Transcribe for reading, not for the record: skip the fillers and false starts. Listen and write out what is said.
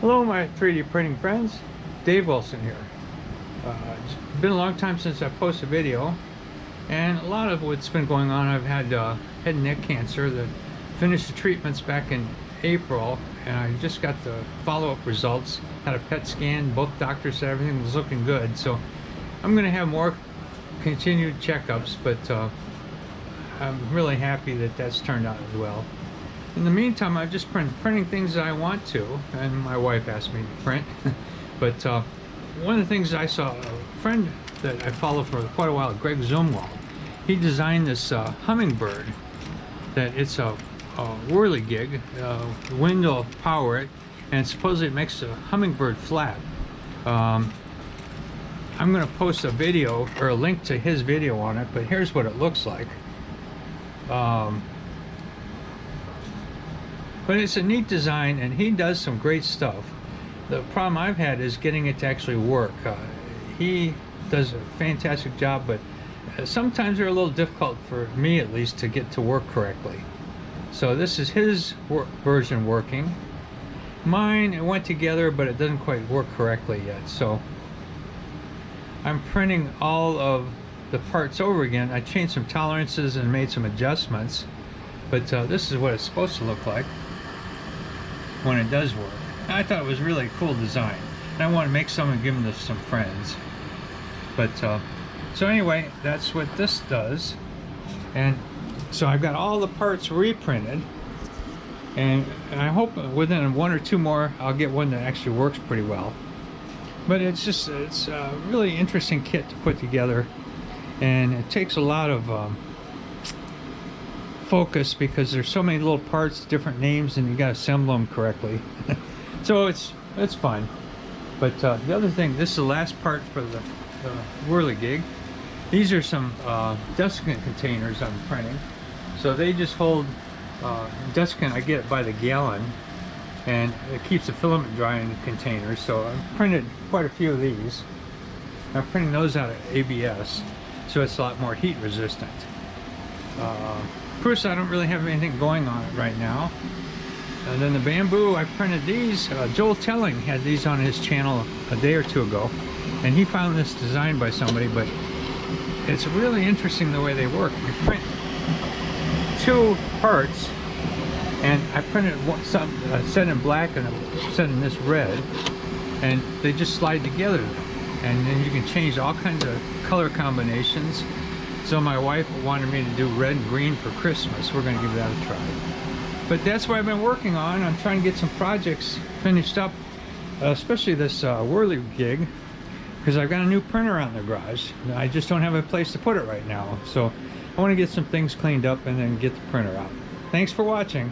Hello my 3D printing friends, Dave Wilson here. It's been a long time since I posted a video, and a lot of what's been going on, I've had head and neck cancer that finished the treatments back in April, and I just got the follow-up results, had a PET scan, both doctors said everything was looking good, so I'm going to have more continued checkups, but I'm really happy that that's turned out as well. In the meantime, I've just been printing things that I want to, and my wife asked me to print. But one of the things I saw, a friend that I follow for quite a while, Greg Zumwalt, he designed this Hummingbird. That it's a Whirligig, wind will power it, and supposedly it makes a Hummingbird flap. I'm going to post a video or a link to his video on it, but here's what it looks like. But it's a neat design, and he does some great stuff. The problem I've had is getting it to actually work. He does a fantastic job, but sometimes they're a little difficult, for me at least, to get to work correctly. So this is his version working. Mine, it went together, but it doesn't quite work correctly yet. So I'm printing all of the parts over again. I changed some tolerances and made some adjustments, but this is what it's supposed to look like when it does work. I thought it was really a cool design, and I want to make some and give them to some friends. But so anyway, that's what this does. And so I've got all the parts reprinted, and I hope within one or two more I'll get one that actually works pretty well. But it's a really interesting kit to put together, and it takes a lot of focus because there's so many little parts, different names, and you got to assemble them correctly. So it's fun. But the other thing, this is the last part for the Whirligig. These are some desiccant containers I'm printing. So they just hold desiccant. I get it by the gallon, and it keeps the filament dry in the containers. So I've printed quite a few of these. I'm printing those out of ABS, so it's a lot more heat resistant. Of course, I don't really have anything going on it right now. And then the bamboo, I printed these. Joel Telling had these on his channel a day or two ago, and he found this designed by somebody, but it's really interesting the way they work. You print two parts, and I printed some set in black and a set in this red, and they just slide together, and then you can change all kinds of color combinations. So my wife wanted me to do red and green for Christmas. We're going to give that a try. But that's what I've been working on. I'm trying to get some projects finished up, especially this Whirligig, because I've got a new printer out in the garage. I just don't have a place to put it right now. So I want to get some things cleaned up and then get the printer out. Thanks for watching.